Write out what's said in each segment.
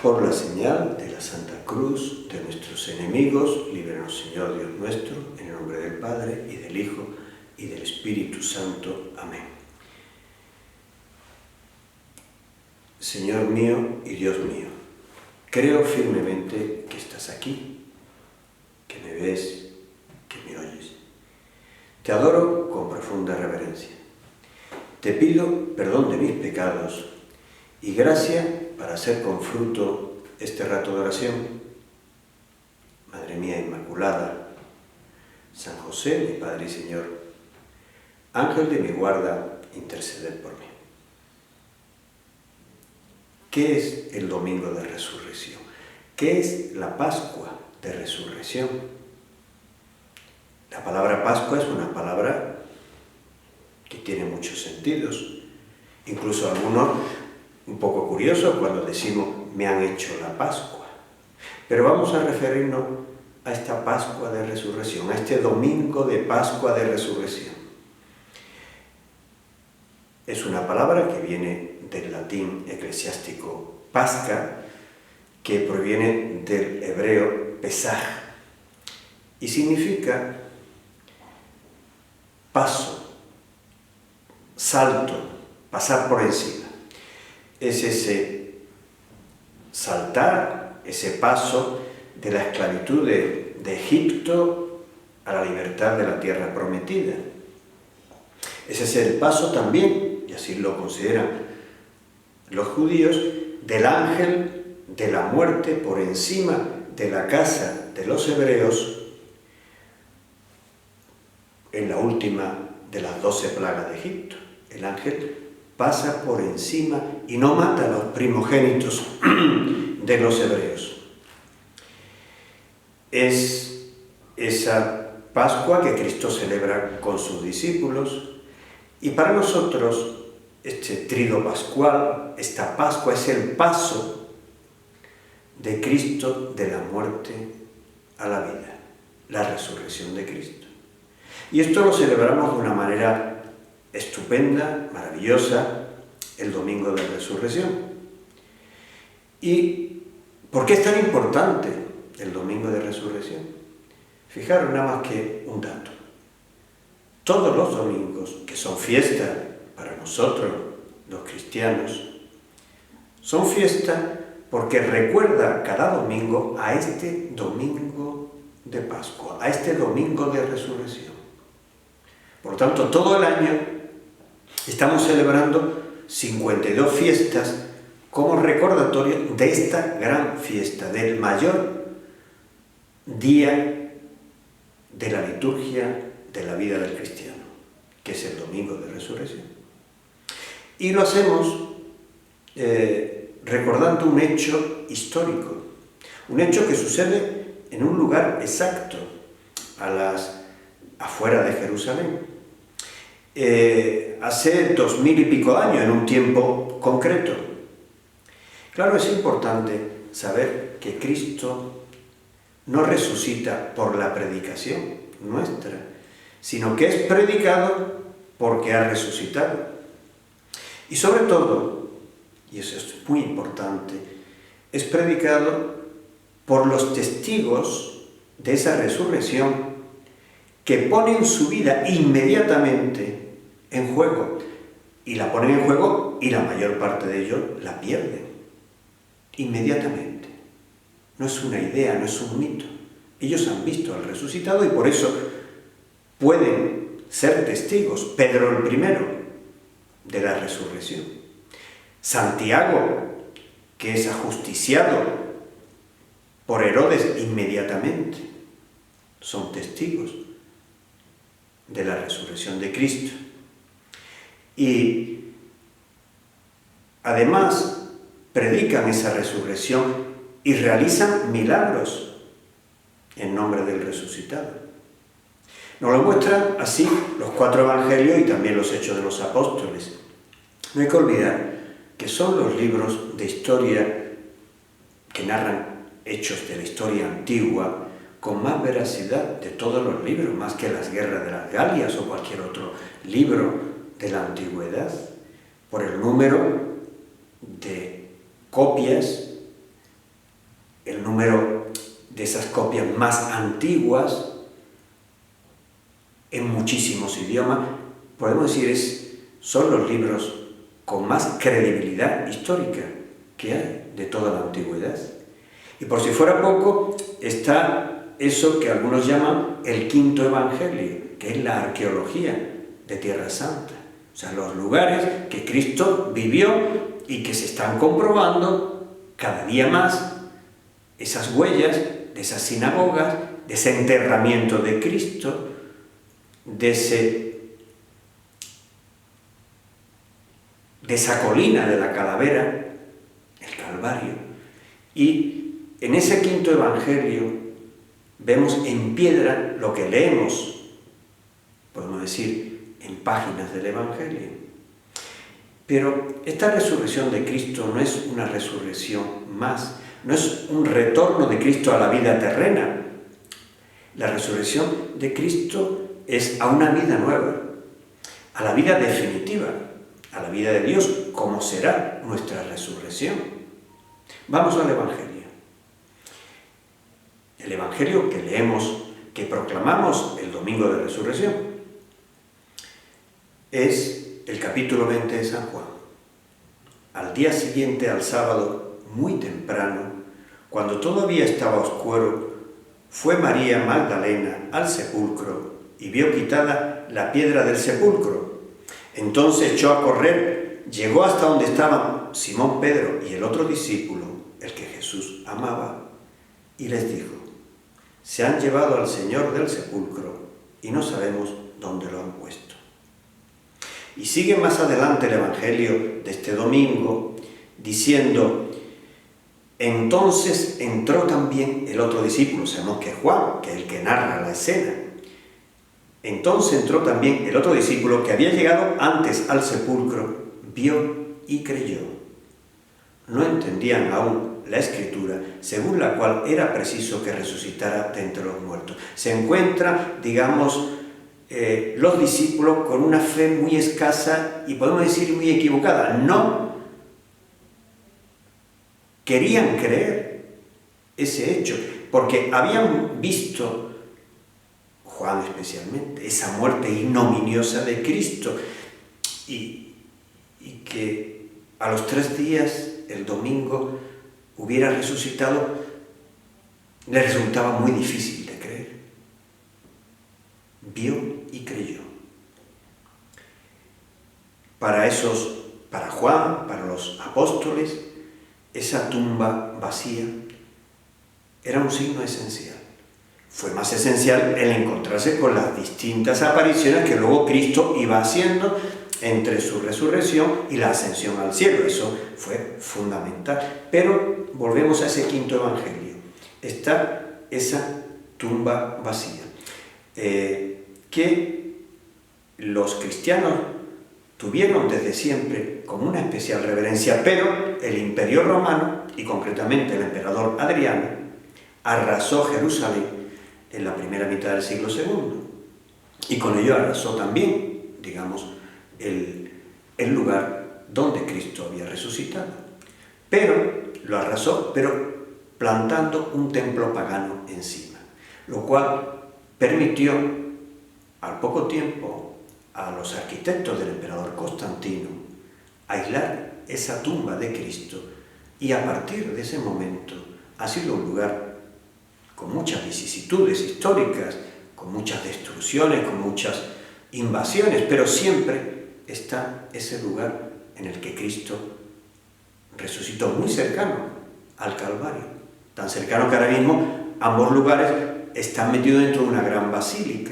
Por la señal de la Santa Cruz de nuestros enemigos, líbranos, Señor Dios nuestro, en el nombre del Padre, y del Hijo, y del Espíritu Santo. Amén. Señor mío y Dios mío, creo firmemente que estás aquí, que me ves, que me oyes. Te adoro con profunda reverencia. Te pido perdón de mis pecados y gracia para hacer con fruto este rato de oración. Madre mía Inmaculada, San José, mi Padre y Señor, Ángel de mi guarda, interceded por mí. ¿Qué es el Domingo de Resurrección? ¿Qué es la Pascua de Resurrección? La palabra Pascua es una palabra que tiene muchos sentidos, incluso algunos un poco curiosos cuando decimos me han hecho la Pascua. Pero vamos a referirnos a esta Pascua de Resurrección, a este Domingo de Pascua de Resurrección. Es una palabra que viene del latín eclesiástico Pasca, que proviene del hebreo Pesaj, y significa paso, salto, pasar por encima. Es ese saltar, ese paso de la esclavitud de Egipto a la libertad de la tierra prometida. Ese es el paso también, y así lo consideran los judíos, del ángel de la muerte por encima de la casa de los hebreos en la última de las 12 plagas de Egipto. El ángel pasa por encima y no mata a los primogénitos de los hebreos. Es esa Pascua que Cristo celebra con sus discípulos, y para nosotros este trido pascual, esta Pascua, es el paso de Cristo de la muerte a la vida, la resurrección de Cristo. Y esto lo celebramos de una manera estupenda, maravillosa, el Domingo de Resurrección. ¿Y por qué es tan importante el Domingo de Resurrección? Fijaros nada más que un dato. Todos los domingos, que son fiesta para nosotros, los cristianos, son fiesta porque recuerda cada domingo a este Domingo de Pascua, a este Domingo de Resurrección. Por lo tanto, todo el año estamos celebrando 52 fiestas como recordatorio de esta gran fiesta, del mayor día de la liturgia de la vida del cristiano, que es el Domingo de Resurrección. Y lo hacemos recordando un hecho histórico, un hecho que sucede en un lugar exacto, afuera de Jerusalén. Hace 2000 y pico años, en un tiempo concreto. Claro, es importante saber que Cristo no resucita por la predicación nuestra, sino que es predicado porque ha resucitado. Y sobre todo, y eso es muy importante, es predicado por los testigos de esa resurrección que ponen su vida inmediatamente en juego, y la ponen en juego y la mayor parte de ellos la pierden inmediatamente. No es una idea, no es un mito. Ellos han visto al resucitado y por eso pueden ser testigos. Pedro el primero de la resurrección. Santiago, que es ajusticiado por Herodes inmediatamente, son testigos de la resurrección de Cristo. Y además predican esa resurrección y realizan milagros en nombre del resucitado. Nos lo muestran así los 4 evangelios y también los Hechos de los Apóstoles. No hay que olvidar que son los libros de historia que narran hechos de la historia antigua con más veracidad de todos los libros, más que las guerras de las Galias o cualquier otro libro de la antigüedad, por el número de copias número de esas copias más antiguas, en muchísimos idiomas. Podemos decir, son los libros con más credibilidad histórica que hay de toda la antigüedad. Y por si fuera poco, está eso que algunos llaman el quinto evangelio, que es la arqueología de Tierra Santa. O sea, los lugares que Cristo vivió y que se están comprobando cada día más, esas huellas de esas sinagogas, de ese enterramiento de Cristo, de esa colina de la calavera, el Calvario. Y en ese quinto evangelio vemos en piedra lo que leemos, podemos decir, en páginas del evangelio. Pero esta resurrección de Cristo no es una resurrección más, no es un retorno de Cristo a la vida terrena. La resurrección de Cristo es a una vida nueva, a la vida definitiva, a la vida de Dios, como será nuestra resurrección. Vamos al Evangelio. El Evangelio que leemos, que proclamamos el domingo de resurrección, es el capítulo 20 de San Juan. Al día siguiente, al sábado, muy temprano, cuando todavía estaba oscuro, fue María Magdalena al sepulcro y vio quitada la piedra del sepulcro. Entonces echó a correr, llegó hasta donde estaban Simón Pedro y el otro discípulo, el que Jesús amaba, y les dijo: se han llevado al Señor del sepulcro y no sabemos dónde lo han puesto. Y sigue más adelante el Evangelio de este domingo diciendo: entonces entró también el otro discípulo. Sabemos que es Juan, que es el que narra la escena. Entonces entró también el otro discípulo que había llegado antes al sepulcro, vio y creyó. No entendían aún la Escritura, según la cual era preciso que resucitara de entre los muertos. Se encuentra, digamos, los discípulos con una fe muy escasa y podemos decir muy equivocada. No querían creer ese hecho, porque habían visto, Juan especialmente, esa muerte ignominiosa de Cristo y que a los 3 días, el domingo, hubiera resucitado, le resultaba muy difícil de creer. Vio y creyó. Para Juan, para los apóstoles, esa tumba vacía era un signo esencial. Fue más esencial el encontrarse con las distintas apariciones que luego Cristo iba haciendo entre su resurrección y la ascensión al cielo. Eso fue fundamental. Pero volvemos a ese quinto evangelio. Está esa tumba vacía, que los cristianos tuvieron desde siempre con una especial reverencia, pero el Imperio Romano, y concretamente el emperador Adriano, arrasó Jerusalén en la primera mitad del siglo II, y con ello arrasó también, digamos, el lugar donde Cristo había resucitado. Pero lo arrasó, pero plantando un templo pagano encima, lo cual permitió al poco tiempo a los arquitectos del emperador Constantino aislar esa tumba de Cristo, y a partir de ese momento ha sido un lugar con muchas vicisitudes históricas, con muchas destrucciones, con muchas invasiones, pero siempre está ese lugar en el que Cristo resucitó, muy cercano al Calvario, tan cercano que ahora mismo ambos lugares están metidos dentro de una gran basílica.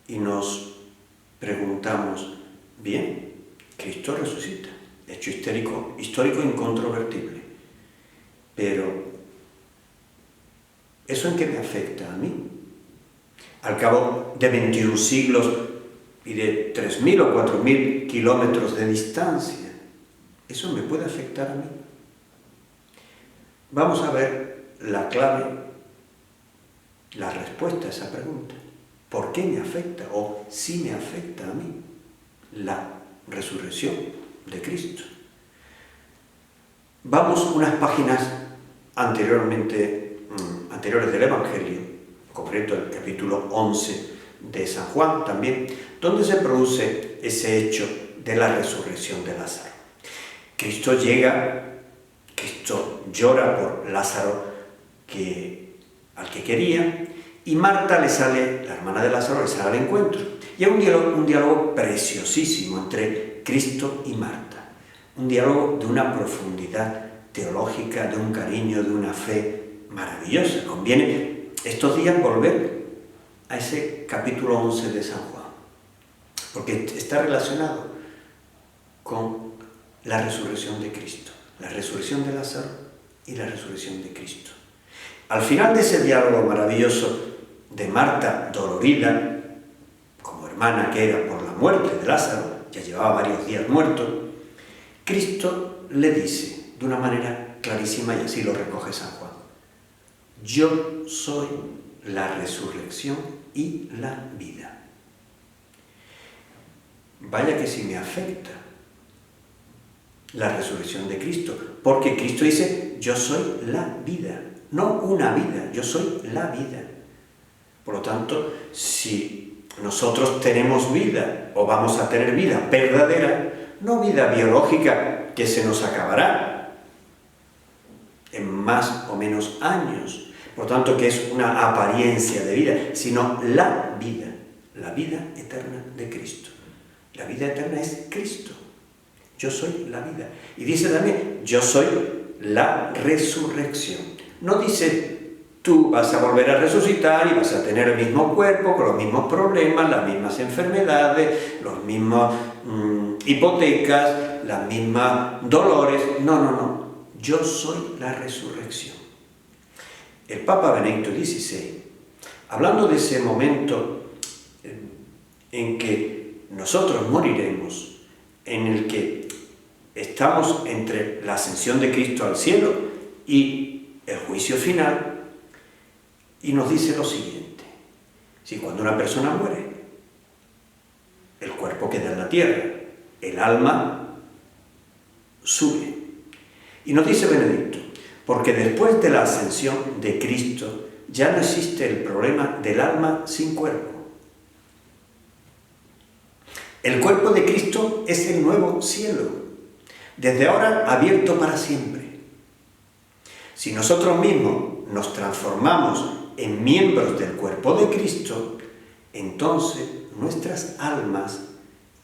Y nos preguntamos, bien, Cristo resucita, hecho histórico incontrovertible, pero ¿eso en qué me afecta a mí? Al cabo de 21 siglos y de 3.000 o 4.000 kilómetros de distancia, ¿eso me puede afectar a mí? Vamos a ver la clave, la respuesta a esa pregunta. ¿Por qué me afecta o si me afecta a mí la resurrección de Cristo? Vamos unas páginas anteriores del Evangelio, en concreto el capítulo 11 de San Juan también, donde se produce ese hecho de la resurrección de Lázaro. Cristo llega, Cristo llora por Lázaro al que quería, y Marta la hermana de Lázaro, le sale al encuentro. Y hay un diálogo preciosísimo entre Cristo y Marta, un diálogo de una profundidad teológica, de un cariño, de una fe maravillosa. Conviene estos días volver a ese capítulo 11 de San Juan, porque está relacionado con la resurrección de Cristo, la resurrección de Lázaro y la resurrección de Cristo. Al final de ese diálogo maravilloso de Marta dolorida, como hermana que era por la muerte de Lázaro, ya llevaba varios días muerto, Cristo le dice de una manera clarísima, y así lo recoge San Juan: yo soy la resurrección y la vida. Vaya que sí me afecta la resurrección de Cristo, porque Cristo dice: yo soy la vida, no una vida, yo soy la vida. Por lo tanto, si nosotros tenemos vida, o vamos a tener vida verdadera, no vida biológica que se nos acabará en más o menos años, por lo tanto que es una apariencia de vida, sino la vida eterna de Cristo. La vida eterna es Cristo. Yo soy la vida. Y dice también: yo soy la resurrección. No dice: tú vas a volver a resucitar y vas a tener el mismo cuerpo, con los mismos problemas, las mismas enfermedades, los mismos hipotecas, las mismas dolores. No. Yo soy la resurrección. El Papa Benedicto XVI, hablando de ese momento en que nosotros moriremos, en el que estamos entre la ascensión de Cristo al cielo y el juicio final, y nos dice lo siguiente: si cuando una persona muere, el cuerpo queda en la tierra, el alma sube. Y nos dice Benedicto: porque después de la ascensión de Cristo ya no existe el problema del alma sin cuerpo. El cuerpo de Cristo es el nuevo cielo, desde ahora abierto para siempre. Si nosotros mismos nos transformamos en miembros del cuerpo de Cristo, entonces nuestras almas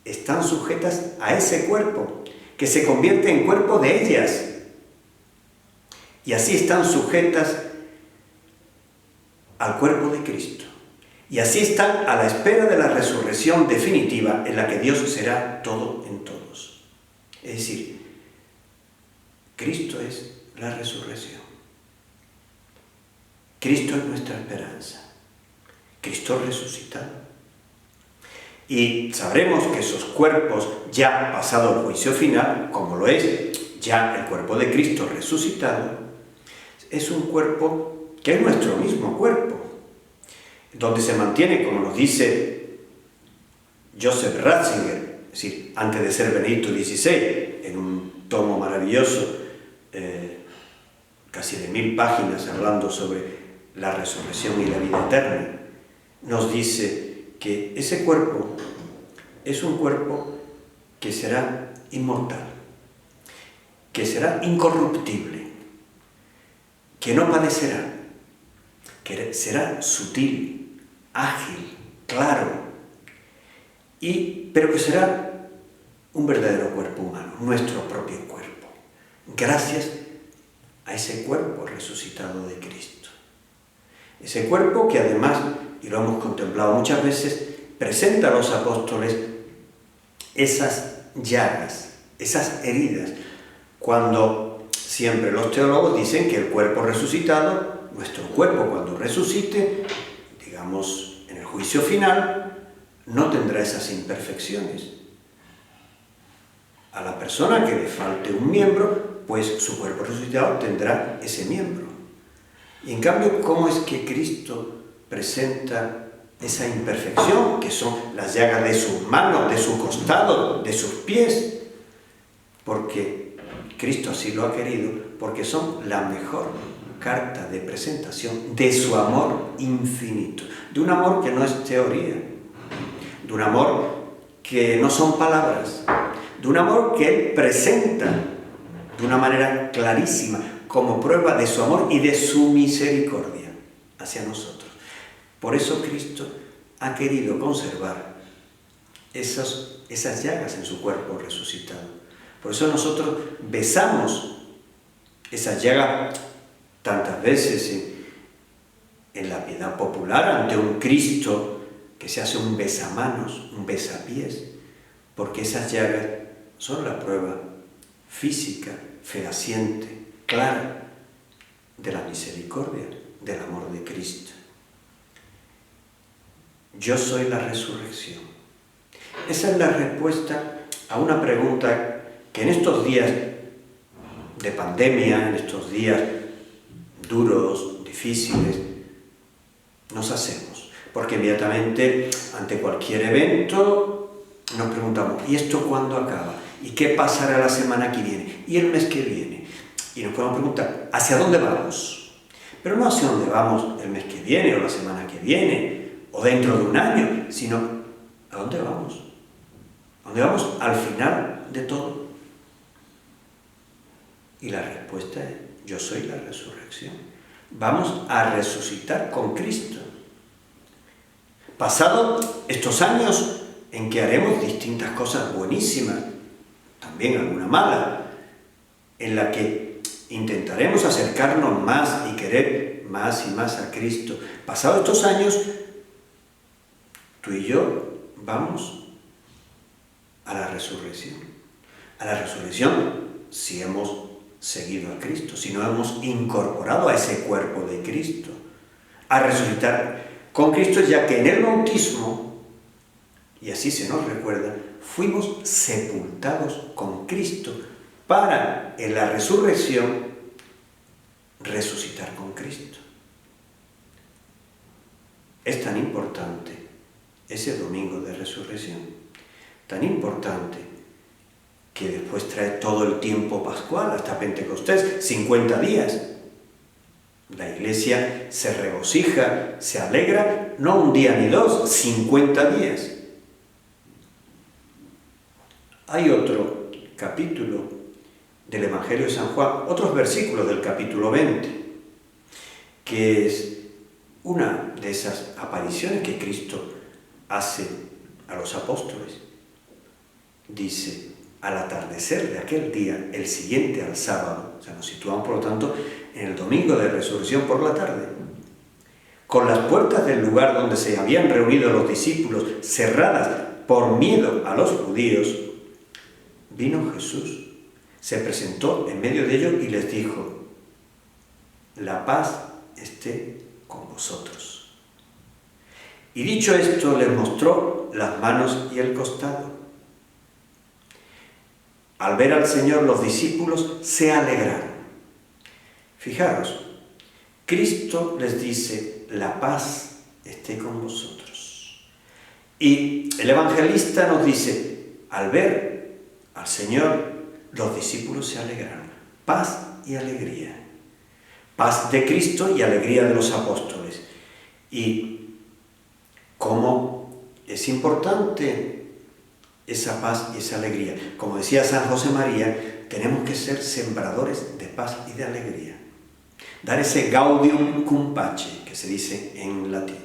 están sujetas a ese cuerpo, que se convierte en cuerpo de ellas. Y así están sujetas al cuerpo de Cristo. Y así están a la espera de la resurrección definitiva, en la que Dios será todo en todos. Es decir, Cristo es la resurrección. Cristo es nuestra esperanza. Cristo resucitado. Y sabremos que esos cuerpos, ya pasado el juicio final, como lo es ya el cuerpo de Cristo resucitado, es un cuerpo que es nuestro mismo cuerpo, donde se mantiene, como nos dice Joseph Ratzinger, es decir, antes de ser Benedicto XVI, en un tomo maravilloso, casi de 1000 páginas, hablando sobre la resurrección y la vida eterna, nos dice que ese cuerpo es un cuerpo que será inmortal, que será incorruptible, que no padecerá, que será sutil, ágil, claro, pero que será un verdadero cuerpo humano, nuestro propio cuerpo, gracias a ese cuerpo resucitado de Cristo. Ese cuerpo que además, y lo hemos contemplado muchas veces, presenta a los apóstoles esas llagas, esas heridas, cuando siempre los teólogos dicen que el cuerpo resucitado, nuestro cuerpo cuando resucite, digamos en el juicio final, no tendrá esas imperfecciones. A la persona que le falte un miembro, pues su cuerpo resucitado tendrá ese miembro. Y en cambio, ¿cómo es que Cristo presenta esa imperfección, que son las llagas de sus manos, de su costado, de sus pies? Porque Cristo así lo ha querido porque son la mejor carta de presentación de su amor infinito, de un amor que no es teoría, de un amor que no son palabras, de un amor que Él presenta de una manera clarísima como prueba de su amor y de su misericordia hacia nosotros. Por eso Cristo ha querido conservar esas llagas en su cuerpo resucitado. Por eso nosotros besamos esas llagas tantas veces en la piedad popular ante un Cristo que se hace un besamanos, un besapiés, porque esas llagas son la prueba física, fehaciente, clara de la misericordia, del amor de Cristo. Yo soy la resurrección. Esa es la respuesta a una pregunta que en estos días de pandemia, en estos días duros, difíciles, nos hacemos. Porque inmediatamente, ante cualquier evento, nos preguntamos, ¿y esto cuándo acaba? ¿Y qué pasará la semana que viene? ¿Y el mes que viene? Y nos podemos preguntar, ¿hacia dónde vamos? Pero no hacia dónde vamos el mes que viene, o la semana que viene, o dentro de un año, sino ¿a dónde vamos? ¿A dónde vamos al final de todo? Y la respuesta es, yo soy la resurrección. Vamos a resucitar con Cristo. Pasado estos años en que haremos distintas cosas buenísimas, también alguna mala, en la que intentaremos acercarnos más y querer más y más a Cristo. Pasado estos años, tú y yo vamos a la resurrección. A la resurrección si hemos seguido a Cristo, si no hemos incorporado a ese cuerpo de Cristo. A resucitar con Cristo, ya que en el bautismo, y así se nos recuerda, fuimos sepultados con Cristo para en la resurrección resucitar con Cristo. Es tan importante ese domingo de resurrección, tan importante que después trae todo el tiempo pascual hasta Pentecostés, 50 días. La Iglesia se regocija, se alegra, no un día ni dos, 50 días. Hay otro capítulo del Evangelio de San Juan, otros versículos del capítulo 20, que es una de esas apariciones que Cristo hace a los apóstoles. Dice, al atardecer de aquel día, el siguiente al sábado, o sea, nos situamos por lo tanto en el domingo de resurrección por la tarde, con las puertas del lugar donde se habían reunido los discípulos cerradas por miedo a los judíos, vino Jesús, se presentó en medio de ellos y les dijo, la paz esté con vosotros. Y dicho esto, les mostró las manos y el costado. Al ver al Señor, los discípulos se alegraron. Fijaros, Cristo les dice, la paz esté con vosotros. Y el evangelista nos dice, al ver al Señor, los discípulos se alegraron. Paz y alegría. Paz de Cristo y alegría de los apóstoles. Y cómo es importante esa paz y esa alegría. Como decía San José María, tenemos que ser sembradores de paz y de alegría. Dar ese gaudium cum pace, que se dice en latín.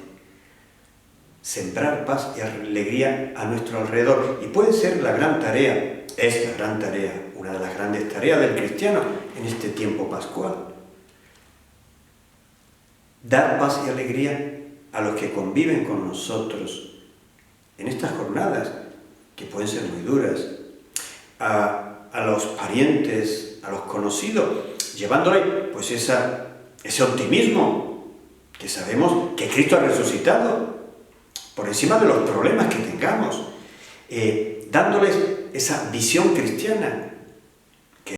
Sembrar paz y alegría a nuestro alrededor. Y puede ser la gran tarea, es la gran tarea, una de las grandes tareas del cristiano en este tiempo pascual. Dar paz y alegría a los que conviven con nosotros en estas jornadas, que pueden ser muy duras, a los parientes, a los conocidos, llevándole pues ese optimismo, que sabemos que Cristo ha resucitado, por encima de los problemas que tengamos, dándoles esa visión cristiana,